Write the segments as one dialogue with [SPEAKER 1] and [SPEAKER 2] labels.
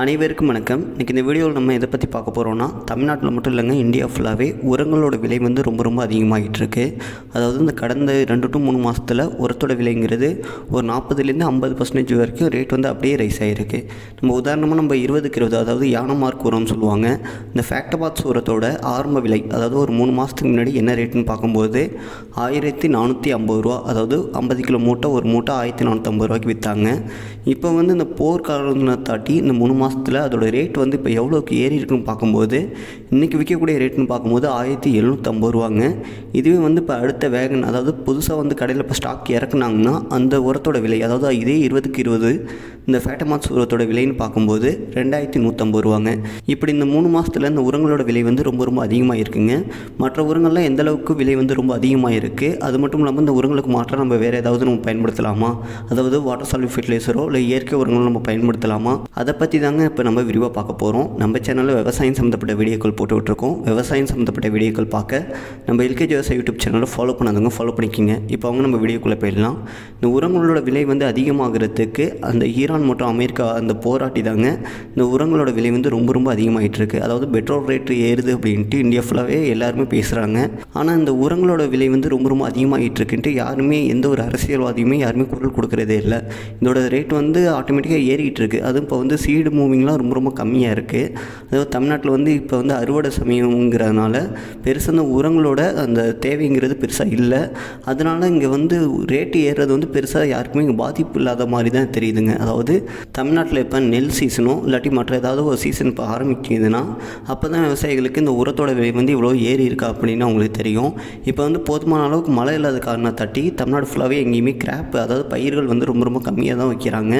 [SPEAKER 1] அனைவருக்கும் வணக்கம். இன்றைக்கி இந்த வீடியோவில் நம்ம எதை பற்றி பார்க்க போகிறோன்னா, தமிழ்நாட்டில் மட்டும் இல்லைங்க, இந்தியா ஃபுல்லாகவே உரங்களோட விலை வந்து ரொம்ப அதிகமாகிட்டு இருக்கு. அதாவது இந்த கடந்த 2 to 3 மாதத்தில் உரத்தோட விலைங்கிறது ஒரு 40% 50% வரைக்கும் ரேட் வந்து அப்படியே ரைஸ் ஆகிருக்கு. நம்ம உதாரணமாக நம்ம 20க்கு 20, அதாவது யானை மார்க் உரம்னு சொல்லுவாங்க, இந்த ஃபேக்டபாத்ஸ் உரத்தோட ஆரம்ப விலை, அதாவது ஒரு 3 மாதத்துக்கு முன்னாடி என்ன ரேட்டுன்னு பார்க்கும்போது 1450 ரூபா, அதாவது 50 கிலோ மூட்டை, ஒரு மூட்டை 1450 ரூபாய்க்கு விற்றாங்க. இப்போ வந்து இந்த போர்க்காலத்தை தாட்டி இந்த 3 மாதத்தில் அதோட ரேட் வந்து இப்போ எவ்வளோக்கு ஏறி இருக்குன்னு பார்க்கும்போது, இன்றைக்கி விற்கக்கூடிய ரேட்டுன்னு பார்க்கும்போது 1750 ரூபாங்க. இதுவே வந்து இப்போ அடுத்த வேகன், அதாவது புதுசாக வந்து கடையில் இப்போ ஸ்டாக் இறக்குனாங்கன்னா அந்த உரத்தோட விலை, அதாவது இதே 20க்கு 20 இந்த ஃபேட்டமாத்ஸ் உரத்தோட விலைன்னு பார்க்கும்போது 2150 ரூபாங்க. இப்படி இந்த 3 மாதத்தில் இந்த உரங்களோட விலை வந்து ரொம்ப அதிகமாக இருக்குங்க. மற்ற உரங்கள்லாம் எந்த அளவுக்கு விலை வந்து ரொம்ப அதிகமாக இருக்குது, அது மட்டும் இல்லாமல் இந்த உரங்களுக்கு மாற்றம் நம்ம வேறு ஏதாவது நம்ம பயன்படுத்தலாமா, அதாவது வாட்டர் சால்யூட் ஃபெர்டிலைசரோ இல்லை இயற்கை உரங்களும் நம்ம பயன்படுத்தலாமா, அதை பற்றி தாங்க இப்போ நம்ம விரிவாக பார்க்க போகிறோம். நம்ம சேனலில் விவசாயம் சம்மந்தப்பட்ட வீடியோக்கள் போட்டு விட்டுருக்கோம். விவசாயம் சம்மந்தப்பட்ட வீடியோக்கள் பார்க்க நம்ம எல்கேஜி விவசாய யூடியூப் சேனலை ஃபாலோ பண்ணாதவங்க ஃபாலோ பண்ணிக்கிங்க. இப்போ அவங்க நம்ம வீடியோக்குள்ளே போயிடலாம். இந்த உரங்களோட விலை வந்து அதிகமாகிறதுக்கு அந்த ஈரான் மற்றும் அமெரிக்கா அந்த போராட்டி தாங்க இந்த உரங்களோட விலை வந்து ரொம்ப அதிகமாகிட்டு இருக்குது. அதாவது பெட்ரோல் ரேட்டு ஏறுது அப்படின்ட்டு இந்தியா ஃபுல்லாகவே எல்லாருமே பேசுகிறாங்க. ஆனால் இந்த உரங்களோட விலை வந்து ரொம்ப அதிகமாகிட்டு இருக்குன்ட்டு யாருமே, எந்த ஒரு அரசியல்வாதியுமே யாருமே குரல் கொடுக்குறதே இல்லை. இதோட ரேட் வந்து ஆட்டோமேட்டிக்காக ஏறிக்கிட்டு இருக்குது. அதுவும் இப்போ வந்து சீடு மூவிங்லாம் ரொம்ப கம்மியாக இருக்குது. அதாவது தமிழ்நாட்டில் வந்து இப்போ வந்து அறுவடை சமயங்கிறதுனால பெருசாக அந்த உரங்களோட அந்த தேவைங்கிறது பெருசாக இல்லை. அதனால் இங்கே வந்து ரேட்டு ஏறுறது வந்து பெருசாக யாருக்குமே இங்கே பாதிப்பு இல்லாத மாதிரி தான் தெரியுதுங்க. அதாவது தமிழ்நாட்டில் இப்போ நெல் சீசனோ இல்லாட்டி மற்ற ஏதாவது ஒரு சீசன் இப்போ ஆரம்பிக்குதுன்னா அப்போ தான் விவசாயிகளுக்கு இந்த உரத்தோட விலை வந்து இவ்வளோ ஏறி இருக்கா அப்படின்னு அவங்களுக்கு தெரியும். இப்போ வந்து போதுமான அளவுக்கு மழை இல்லாத காரணத்தாட்டி தமிழ்நாடு ஃபுல்லாகவே எங்கேயுமே கிராப், அதாவது பயிர்கள் வந்து ரொம்ப கம்மியாக தான் வைக்கிறாங்க.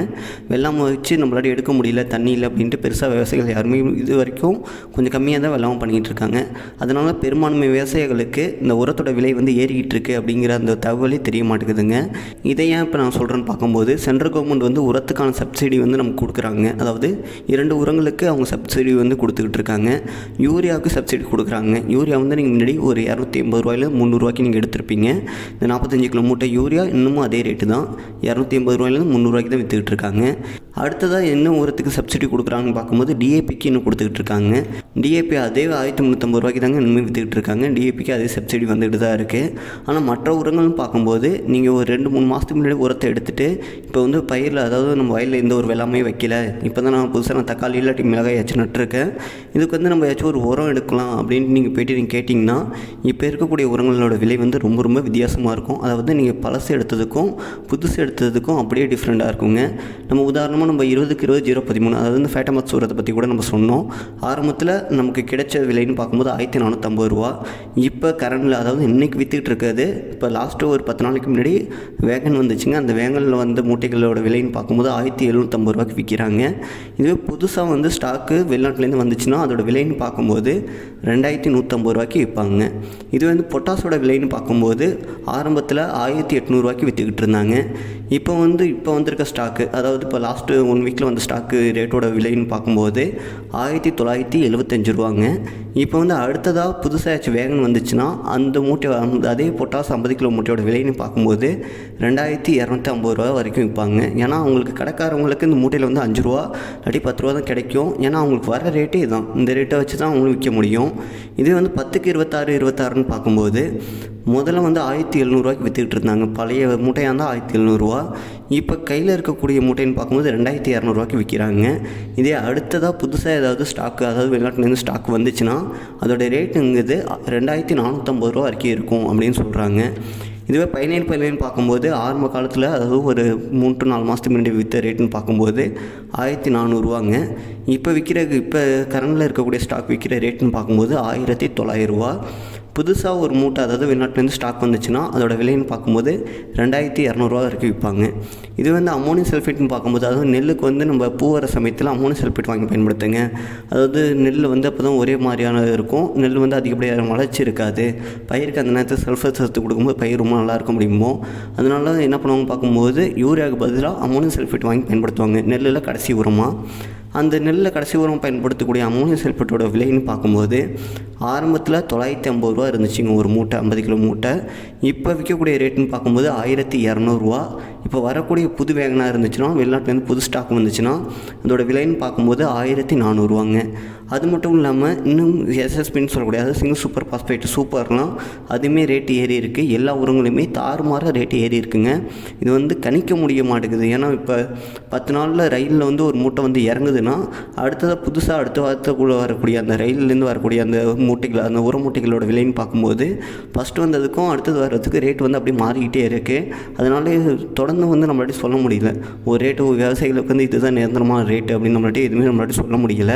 [SPEAKER 1] வெள்ளாமை வச்சு நம்மளால எடுக்க முடியல, தண்ணி இல்லை அப்படின்ட்டு பெருசாக விவசாயிகள் யாருமே இது வரைக்கும் கொஞ்சம் கம்மியாக தான் வெள்ளாமை பண்ணிக்கிட்டு இருக்காங்க. அதனால் பெரும்பான்மை விவசாயிகளுக்கு இந்த உரத்தோட விலை வந்து ஏறிக்கிட்டு இருக்குது அப்படிங்கிற அந்த தகவலே தெரிய மாட்டேங்குதுங்க. இதை ஏன் இப்போ நான் சொல்கிறேன்னு பார்க்கும்போது, சென்ட்ரல் கவர்மெண்ட் வந்து உரத்துக்கான சப்சிடி வந்து நமக்கு கொடுக்குறாங்க. அதாவது 2 உரங்களுக்கு அவங்க சப்சிடி வந்து கொடுத்துக்கிட்டு இருக்காங்க. யூரியாவுக்கு சப்சிடி கொடுக்குறாங்க. யூரியா வந்து நீங்கள் முன்னாடி ஒரு 250 ரூபாயில் 300 ரூபாய்க்கு நீங்கள் எடுத்திருப்பீங்க. இந்த 45 கிலோ மூட்டை யூரியா இன்னமும் அதே ரேட்டு தான், 280 ரூபாயிலேருந்து 300 ரூபாய்க்கு தான் விற்றுக்கிட்டு இருக்காங்க. அடுத்ததாக என்ன உரத்துக்கு சப்சிடி கொடுக்குறாங்கன்னு பார்க்கும்போது டிஏபிக்கு இன்னும் கொடுத்துக்கிட்டு இருக்காங்க. டிஏபி அதே 1350 ரூபாய்க்கு தாங்க இன்னுமே விற்றுக்கிட்டு இருக்காங்க. டிஏபிக்கு அதே சப்சிடி வந்துக்கிட்டு தான் இருக்குது. ஆனால் மற்ற உரங்கள்னு பார்க்கும்போது நீங்கள் ஒரு 2-3 மாதத்துக்கு முன்னாடி உரத்தை எடுத்துகிட்டு இப்போ வந்து பயிரில், அதாவது நம்ம வயலில் எந்த ஒரு வெள்ளாமையும் வைக்கல, இப்போ தான் நான் புதுசாக தக்காளி இல்லாட்டி மிளகாய் ஏதாச்சும் நட்டுருக்கேன், இதுக்கு வந்து நம்ம ஏதாச்சும் ஒரு உரம் எடுக்கலாம் அப்படின்ட்டு நீங்கள் போய்ட்டு நீங்கள் கேட்டிங்கன்னா இப்போ இருக்கக்கூடிய உரங்களோட விலை வந்து ரொம்ப வித்தியாசமாக இருக்கும். அதாவது நீங்கள் பழசு எடுத்ததுக்கும் புதுசு எடுத்ததுக்கும் அப்படியே டிஃப்ரெண்ட்டாக இருக்குங்க. நம்ம உதாரணமாக நம்ம 20க்கு 20 0.13, அதாவது இந்த ஃபேட்டமாத்ஸ் உரத்தை பற்றி கூட நம்ம சொன்னோம். ஆரம்பத்தில் நமக்கு கிடைச்ச விலைன்னு பார்க்கும்போது 1450 ரூபா. இப்போ கரண்டில், அதாவது இன்றைக்கி விற்றுக்கிட்டு இருக்காது, இப்போ லாஸ்ட்டு ஒரு 10 நாளைக்கு முன்னாடி வேகன் வந்துச்சுங்க. அந்த வேகனில் வந்த மூட்டைகளோட விலைன்னு பார்க்கும்போது 1750 ரூபாய்க்கு விற்கிறாங்க. இதுவே புதுசாக வந்து ஸ்டாக்கு வெளிநாட்டிலேருந்து வந்துச்சுன்னா அதோட விலைன்னு பார்க்கும்போது 2150 ரூபாய்க்கு விற்பாங்க. இது வந்து பொட்டாஸோட விலைன்னு பார்க்கும்போது ஆரம்பத்தில் 1800 ரூபாய்க்கு விற்றுக்கிட்டு இருந்தாங்க. இப்போ வந்திருக்க ஸ்டாக்கு, அதாவது இப்போ லாஸ்ட்டு 1 வீக்கில் வந்து ஸ்டாக்கு ரேட்டோட விலைன்னு பார்க்கும்போது 1975 ரூபாங்க. இப்போ வந்து அடுத்ததாக புதுசாக வேகன் வந்துச்சுன்னா அந்த மூட்டை, அதே பொட்டாஸ் 50 கிலோ மூட்டையோட விலைன்னு பார்க்கும்போது 2250 ரூபா வரைக்கும் விற்பாங்க. ஏன்னா அவங்களுக்கு கடைக்காரவங்களுக்கு இந்த மூட்டையில் வந்து 5 ரூபா இல்லாட்டி 10 ரூபா தான் கிடைக்கும். ஏன்னா அவங்களுக்கு வர ரேட்டே இதுதான், இந்த ரேட்டை வச்சு தான் அவங்களும் விற்க முடியும். இதே வந்து 10க்கு 26 பார்க்கும்போது முதல்ல வந்து 1700 ரூபாய்க்கு விற்றுக்கிட்டு இருந்தாங்க. பழைய மூட்டையாக இருந்தால் 1700 ரூபா. இப்போ கையில் இருக்கக்கூடிய மூட்டைன்னு பார்க்கும்போது 2200 ரூபாய்க்கு விற்கிறாங்க. இதே அடுத்ததாக புதுசாக ஏதாவது ஸ்டாக்கு, அதாவது வெளிநாட்டிலேருந்து ஸ்டாக் வந்துச்சுன்னா அதோடய ரேட்டுங்கிறது 2450 ரூபா வரைக்கும் இருக்கும் அப்படின்னு சொல்கிறாங்க. இதுவே 17 பார்க்கும்போது ஆரம்ப காலத்தில், அதாவது ஒரு 3 to 4 மாதத்துக்கு முன்னாடி விற்ற ரேட்டுன்னு பார்க்கும்போது 1400 ரூபாங்க. இப்போ கரண்டில் இருக்கக்கூடிய ஸ்டாக் விற்கிற ரேட்டுன்னு பார்க்கும்போது 1900 ரூபா. புதுசாக ஒரு மூட்டை, அதாவது வெளிநாட்டிலேருந்து ஸ்டாக் வந்துச்சுன்னா அதோட விலைன்னு பார்க்கும்போது 2200 ரூபா வரைக்கும் விற்பாங்க. இது வந்து அமோனியம் சல்ஃபேட்னு பார்க்கும்போது, அதாவது நெல்லுக்கு வந்து நம்ம பூ வர சமயத்தில் அமோனியம் சல்ஃபேட் வாங்கி பயன்படுத்துங்க. அதாவது நெல் வந்து அப்போ தான் ஒரே மாதிரியான இருக்கும், நெல் வந்து அதிகப்படியாக வளர்ச்சி இருக்காது, பயிருக்கு அந்த நேரத்தில் சல்ஃபர் சத்து கொடுக்கும்போது பயிர் ரொம்ப நல்லா இருக்க முடியுமோ. அதனால என்ன பண்ணுவாங்க பார்க்கும்போது யூரியாவுக்கு பதிலாக அமோனியம் சல்ஃபேட் வாங்கி பயன்படுத்துவாங்க நெல்லில் கடைசி உரமாக. அந்த நெல்லில் கடைசி உரம் பயன்படுத்தக்கூடிய அமோனியம் சல்ஃபேட்டோட விலைன்னு பார்க்கும்போது ஆரம்பத்தில் 950 ரூபா இருந்துச்சுங்க ஒரு மூட்டை, 50 கிலோ மூட்டை. இப்போ விற்கக்கூடிய ரேட்டுன்னு பார்க்கும்போது 1200 இப்போ வரக்கூடிய புது வேகனாக இருந்துச்சுன்னா, வெளிநாட்டிலேருந்து புது ஸ்டாக் வந்துச்சுன்னா அதோட விலைன்னு பார்க்கும்போது 1400 அது மட்டும் இல்லாமல் இன்னும் எஸ்எஸ்பின்னு சொல்லக்கூடிய அதாவது சிங்கிள் சூப்பர் பாஸ்பேட் சூப்பர்லாம் அதுவுமே ரேட்டு ஏறி இருக்குது. எல்லா உரங்களுமே தாறுமாறாக ரேட்டு ஏறி இருக்குங்க. இது வந்து கணிக்க முடிய மாட்டேங்குது. ஏன்னா இப்போ 10 நாளில் ரயிலில் வந்து ஒரு மூட்டை வந்து இறங்குதுன்னா அடுத்ததாக புதுசாக அடுத்த வாரத்துக்குள்ளே வரக்கூடிய அந்த ரயிலேருந்து வரக்கூடிய அந்த மூட்டைகள், அந்த உர மூட்டைகளோட விலைன்னு பார்க்கும்போது ஃபஸ்ட்டு வந்ததுக்கும் அடுத்தது வர்றதுக்கு ரேட் வந்து அப்படியே மாறிக்கிட்டே இருக்குது. அதனால தொடர்ந்து வந்து நம்மளாட்டி சொல்ல முடியல ஒரு ரேட்டு விவசாயிகளுக்கு வந்து இதுதான் நிரந்தரமான ரேட்டு அப்படின்னு நம்மளாட்டி எதுவுமே நம்மளாட்டி சொல்ல முடியல.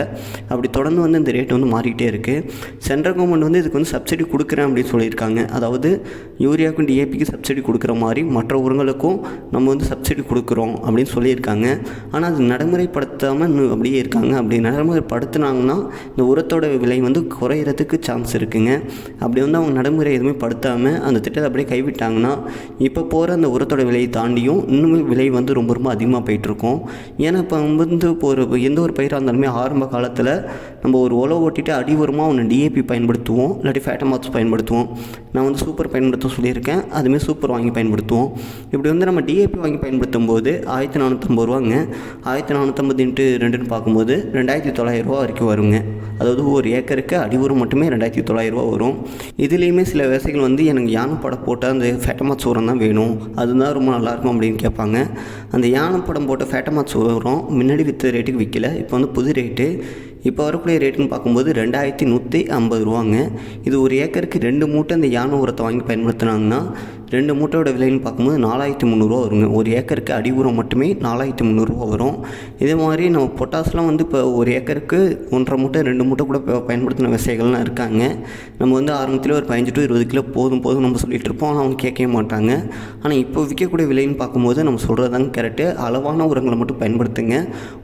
[SPEAKER 1] அப்படி தொடர்ந்து வந்து இந்த ரேட்டு வந்து மாறிக்கிட்டே இருக்குது. சென்ட்ரல் கவர்மெண்ட் வந்து இதுக்கு வந்து சப்சிடி கொடுக்குறேன் அப்படின்னு சொல்லியிருக்காங்க. அதாவது யூரியாவுக்கும் டிஏபிக்கு சப்சிடி கொடுக்குற மாதிரி மற்ற உரங்களுக்கும் நம்ம வந்து சப்சிடி கொடுக்குறோம் அப்படின்னு சொல்லியிருக்காங்க. ஆனால் அது நடைமுறைப்படுத்தாமல் இன்னும் அப்படியே இருக்காங்க. அப்படி நடைமுறைப்படுத்தினாங்கன்னா இந்த உரத்தோட விலை வந்து குறையிறதுக்கு சான்ஸ் இருக்குங்க. அப்படி வந்து அவங்க நடைமுறை எதுவுமே படுத்தாமல் அந்த திட்டத்தை அப்படியே கைவிட்டாங்கன்னா இப்போ போகிற அந்த உரத்தோட விலையை தாண்டியும் இன்னுமே விலை வந்து ரொம்ப ரொம்ப அதிகமாக போயிட்டுருக்கும். ஏன்னா இப்போ வந்து இப்போ எந்த ஒரு பயிராக இருந்தாலுமே ஆரம்ப காலத்தில் நம்ம ஒரு உழவு ஓட்டிட்டு அடி உரமாக ஒன்று டிஏபி பயன்படுத்துவோம், இல்லாட்டி ஃபேட்டமாக்ஸ் பயன்படுத்துவோம். நான் வந்து சூப்பர் பயன்படுத்த சொல்லியிருக்கேன், அதுமாதிரி சூப்பர் வாங்கி பயன்படுத்துவோம். இப்படி வந்து நம்ம டிஏபி வாங்கி பயன்படுத்தும் போது 1450 1450 × 2ன்னு பார்க்கும்போது 2900 வரைக்கும் வருங்க. அதாவது ஒரு ஏக்கருக்கு அடி உரம் மட்டுமே 2900 வரும். இதுலேயுமே சில விவசாயிகள் வந்து எனக்கு யானைப்படம் போட்டால் அந்த ஃபேட்டமாக்ஸ் உரம் தான் வேணும், அதுதான் ரொம்ப நல்லாயிருக்கும் அப்படின்னு கேட்பாங்க. அந்த யானைப்படம் போட்ட ஃபேட்டமாக்ஸ் உரம் முன்னாடி விற்ற ரேட்டுக்கு விற்கல, இப்போ வந்து புது ரேட்டு. இப்போ வரக்கூடிய ரேட்டுன்னு பார்க்கும்போது 2150 இது ஒரு ஏக்கருக்கு 2 மூட்டை இந்த யானை உரத்தை வாங்கி பயன்படுத்தினாங்கன்னா 2 மூட்டையோட விலைன்னு பார்க்கும்போது 4300 வருங்க. ஒரு ஏக்கருக்கு அடி உரம் மட்டுமே 4300 வரும். இதே மாதிரி நம்ம பொட்டாஸ்லாம் வந்து இப்போ ஒரு ஏக்கருக்கு 1.5 மூட்டை 2 மூட்டை கூட பயன்படுத்தின விவசாயிகள்லாம் இருக்காங்க. நம்ம வந்து ஆரம்பத்தில் ஒரு 15 to 20 கிலோ போதும் நம்ம சொல்லிகிட்டு இருப்போம், ஆனால் அவங்க கேட்கவே மாட்டாங்க. ஆனால் இப்போ விற்கக்கூடிய விலைன்னு பார்க்கும்போது நம்ம சொல்கிறது தாங்க கரெக்டு. அளவான உரங்களை மட்டும் பயன்படுத்துங்க,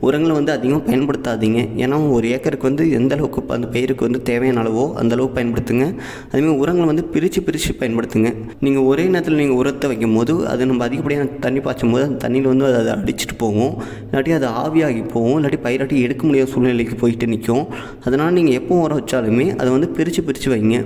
[SPEAKER 1] உரங்களை வந்து அதிகமாக பயன்படுத்தாதீங்க. ஏன்னா ஒரு ஏக்கருக்கு வந்து எந்த அளவுக்கு அந்த பயிருக்கு வந்து தேவையான அளவோ அந்த அளவுக்கு பயன்படுத்துங்க. அதேமாதிரி உரங்களை வந்து பிரித்து பயன்படுத்துங்க. நீங்கள் ஒரே நேரத்தில் நீங்கள் உரத்தை வைக்கும் போது அது நம்ம அதிகப்படியாக தண்ணி பாய்ச்சும் போது அந்த தண்ணியில் வந்து அதை அடிச்சுட்டு போகும், இல்லாட்டி அது ஆவியாகி போகும், இல்லாட்டி பயிராட்டி எடுக்க முடியாத சூழ்நிலைக்கு போயிட்டு நிற்கும். அதனால் நீங்கள் எப்போ உரம் வச்சாலுமே அதை வந்து பிரித்து வைங்க.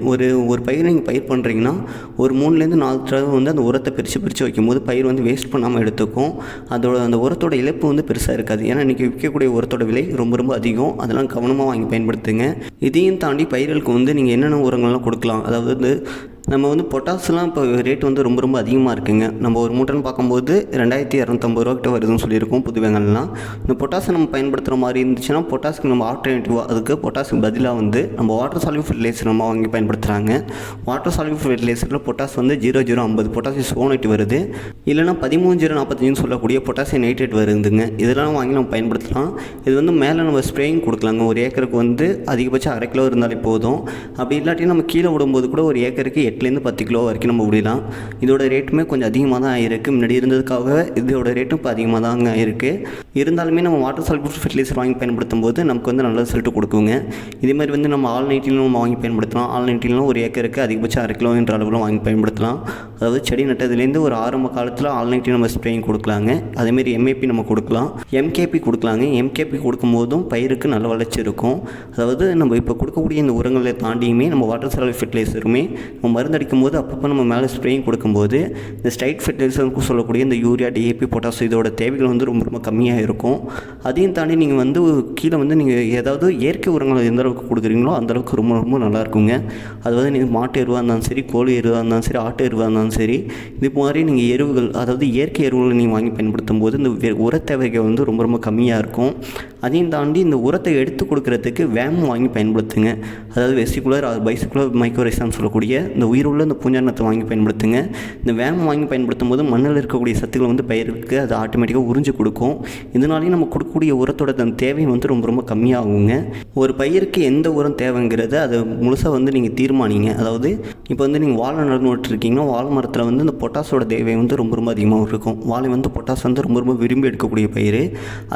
[SPEAKER 1] ஒரு பயிர் நீங்கள் பயிர் பண்ணுறீங்கன்னா ஒரு 3லேருந்து 4 தடவை வந்து அந்த உரத்தை பிரித்து வைக்கும்போது பயிர் வந்து வேஸ்ட் பண்ணாமல் எடுத்துக்கும். அந்த உரத்தோட இழப்பு வந்து பெருசாக இருக்காது. ஏன்னா இன்றைக்கி விற்கக்கூடிய உரத்தோட விலை ரொம்ப ரொம்ப அதிகம். அதெல்லாம் கவனமாக வாங்கி பயன்படுத்துங்க. இதையும் தாண்டி பயிர்களுக்கு வந்து நீங்கள் என்னென்ன உரங்கள்லாம் கொடுக்கலாம், அதாவது நம்ம வந்து பொட்டாஸ்லாம் இப்போ ரேட் வந்து ரொம்ப ரொம்ப அதிகமாக இருக்குங்க. நம்ம ஒரு மூட்டைன்னு பார்க்கும்போது 2250 கிட்ட வருதுன்னு சொல்லியிருக்கோம் புது வெங்காயம்லாம். இந்த பொட்டாஸை நம்ம பயன்படுத்துகிற மாதிரி இருந்துச்சுன்னா பொட்டாஸுக்கு நம்ம ஆல்டர்னேட்டிவாக அதுக்கு பொட்டாஸுக்கு பதிலாக வந்து நம்ம வாட்டர் சால்யூபிள் ஃபெர்டிலைசர் நம்ம வாங்கி பயன்படுத்துகிறாங்க. வாட்டர் சால்யூபிள் ஃபெர்டிலைசரில் பொட்டாஸ் வந்து 0050 பொட்டாசியம் சோனேட் வருது, இல்லைனா 13 சொல்லக்கூடிய பொட்டாசியம் நைட்ரேட் வருதுங்க. இதெல்லாம் வாங்கி நம்ம பயன்படுத்தலாம். இது வந்து மேலே நம்ம ஸ்ப்ரேயிங் கொடுக்கலாங்க. ஒரு ஏக்கருக்கு வந்து அதிகபட்சம் 1/2 கிலோ இருந்தாலே போதும். அப்படி இல்லாட்டி நம்ம கீழே விடும்போது கூட ஒரு ஏக்கருக்கு 8லேருந்து 10 கிலோ வரைக்கும் நம்ம விடலாம். இதோட ரேட்டுமே கொஞ்சம் அதிகமாக தான் ஆகிருக்கு. முன்னாடி இருந்ததுக்காக இதோட ரேட்டும் இப்போ அதிகமாக தாங்க ஆகிருக்கு. இருந்தாலுமே நம்ம வாட்டர் சால்யூபிள் ஃபெர்டிலைசர் வாங்கி பயன்படுத்தும் போது நமக்கு வந்து நல்ல ரிசல்ட் கொடுக்குங்க. இதேமாதிரி வந்து நம்ம ஆல்-நைட்டிலும் நம்ம வாங்கி பயன்படுத்தலாம். ஆல்-நைட்டிலும் ஒரு ஏக்கருக்கு அதிகபட்சம் 1/2 கிலோ என்ற அளவில் வாங்கி பயன்படுத்தலாம். அதாவது செடி நட்டதுலேருந்து ஒரு ஆரம்ப காலத்தில் ஆல்-நைட்டி நம்ம ஸ்ப்ரேயிங் கொடுக்கலாங்க. அதேமாரி எம்ஏபி நம்ம கொடுக்கலாம், எம்கேபி கொடுக்கலாங்க. எம்கேபி கொடுக்கும்போதும் பயிருக்கு நல்ல வளர்ச்சி இருக்கும். அதாவது நம்ம இப்போ கொடுக்கக்கூடிய இந்த உரங்களை தாண்டியுமே நம்ம வாட்டர் சால்யூபிள் ஃபெர்டிலைசருமே நம்ம மருந்தடிக்கும் போது அப்பப்போ நம்ம மேலே ஸ்ப்ரேயிங் கொடுக்கும்போது இந்த ஸ்ட்ரைட் ஃபெர்டிலைசருக்கு சொல்லக்கூடிய இந்த யூரியா, டிஏபி, பொட்டாஸ் இதோட தேவைகள் வந்து ரொம்ப ரொம்ப கம்மியாக இருக்கும். அதையும் தாண்டி நீங்கள் வந்து கீழே வந்து நீங்கள் ஏதாவது இயற்கை உரங்களை எந்த அளவுக்கு கொடுக்குறீங்களோ அந்தளவுக்கு ரொம்ப ரொம்ப நல்லா இருக்குங்க. அதாவது நீங்கள் மாட்டு எருவாக இருந்தாலும் சரி, கோழி எருவாக இருந்தாலும் சரி, ஆட்டு எருவாக இருந்தாலும் சரி, இது மாதிரி நீங்கள் எருவுகள் அதாவது இயற்கை எருவுகளை நீங்கள் வாங்கி பயன்படுத்தும் போது இந்த உர தேவைகள் வந்து ரொம்ப ரொம்ப கம்மியாக இருக்கும். அதையும் தாண்டி இந்த உரத்தை எடுத்து கொடுக்குறதுக்கு வேம் வாங்கி பயன்படுத்துங்க. அதாவது வெசிகுலர் பைசிகுலர் மைக்ரோரைசான்னு சொல்லக்கூடிய இந்த உயிருள்ள இந்த பூஞ்சானத்தை வாங்கி பயன்படுத்துங்க. இந்த வேம் வாங்கி பயன்படுத்தும் போது மண்ணில் இருக்கக்கூடிய சத்துக்களை வந்து பயிருக்கு அது ஆட்டோமேட்டிக்காக உறிஞ்சு கொடுக்கும். இதனாலேயும் நம்ம கொடுக்கக்கூடிய உரத்தோட தேவை வந்து ரொம்ப ரொம்ப கம்மியாகுங்க. ஒரு பயிருக்கு எந்த உரம் தேவைங்கிறது அதை முழுசாக வந்து நீங்கள் தீர்மானிங்க. அதாவது இப்போ வந்து நீங்கள் வாழை நடந்து விட்டுருக்கீங்கன்னா வாழை மரத்தில் வந்து இந்த பொட்டாஸோட தேவை வந்து ரொம்ப ரொம்ப அதிகமாக இருக்கும். வாழை வந்து பொட்டாஸ் வந்து ரொம்ப ரொம்ப விரும்பி எடுக்கக்கூடிய பயிர்.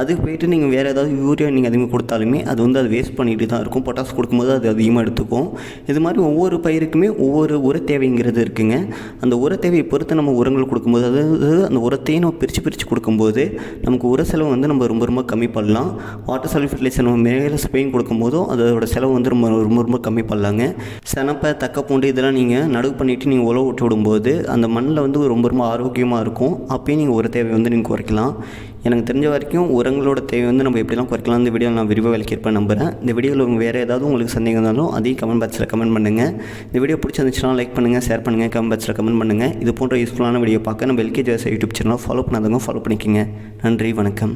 [SPEAKER 1] அதுக்கு போய்ட்டு நீங்கள் வேறு ஏதாவது யூரியா நீங்கள் அதிகமாக கொடுத்தாலுமே அது வந்து அது வேஸ்ட் பண்ணிட்டு தான் இருக்கும். பொட்டாஸ் கொடுக்கும்போது அது அதிகமாக எடுத்துக்கும். இது மாதிரி ஒவ்வொரு பயிருக்குமே ஒவ்வொரு உர தேவைங்கிறது இருக்குங்க. அந்த உர தேவையை பொறுத்து நம்ம உரங்கள் கொடுக்கும்போது, அதாவது அந்த உரத்தையும் நம்ம பிரித்து கொடுக்கும்போது நமக்கு உர செலவு வந்து நம்ம ரொம்ப கம்மி பண்ணலாம். வாட்டர் சாலிட் ஃபெர்டிலைசர் நம்ம மேலே ஸ்ப்ரேயிங் கொடுக்கும்போதும் அதோட செலவு வந்து ரொம்ப கம்மி பண்ணலாங்க. சனப்பை, தக்கப்பூண்டு இதெல்லாம் நீங்கள் நடவு பண்ணிவிட்டு நீங்கள் உழவு விட்டு விடும்போது அந்த மண்ணில் வந்து ரொம்ப ஆரோக்கியமாக இருக்கும். அப்பயும் நீங்கள் உர தேவை வந்து நீங்கள் குறைக்கலாம். எனக்கு தெரிஞ்ச வரைக்கும் உரங்களோட தேவை வந்து நம்ம எப்படிலாம் குறைக்கலாம் இந்த வீடியோவில் நான் விரிவாக விளக்கியிருப்பேன் நம்புகிறேன். இந்த வீடியோவில் வேறு ஏதாவது உங்களுக்கு சந்தேகம் இருந்தாலும் அதையும் கமெண்ட் பாக்ஸில் கமெண்ட் பண்ணுங்கள். இந்த வீடியோ பிடிச்சிருந்துச்சுன்னா லைக் பண்ணுங்கள், ஷேர் பண்ணுங்கள், கமெண்ட் பாக்ஸில் கமெண்ட் பண்ணுங்கள். இது போன்ற யூஸ்ஃபுல்லான வீடியோ பார்க்க நம்ம எல்கேஜி யூடியூப் சேனலை ஃபாலோ பண்ணாதவங்க ஃபாலோ பண்ணிக்கோங்க. நன்றி, வணக்கம்.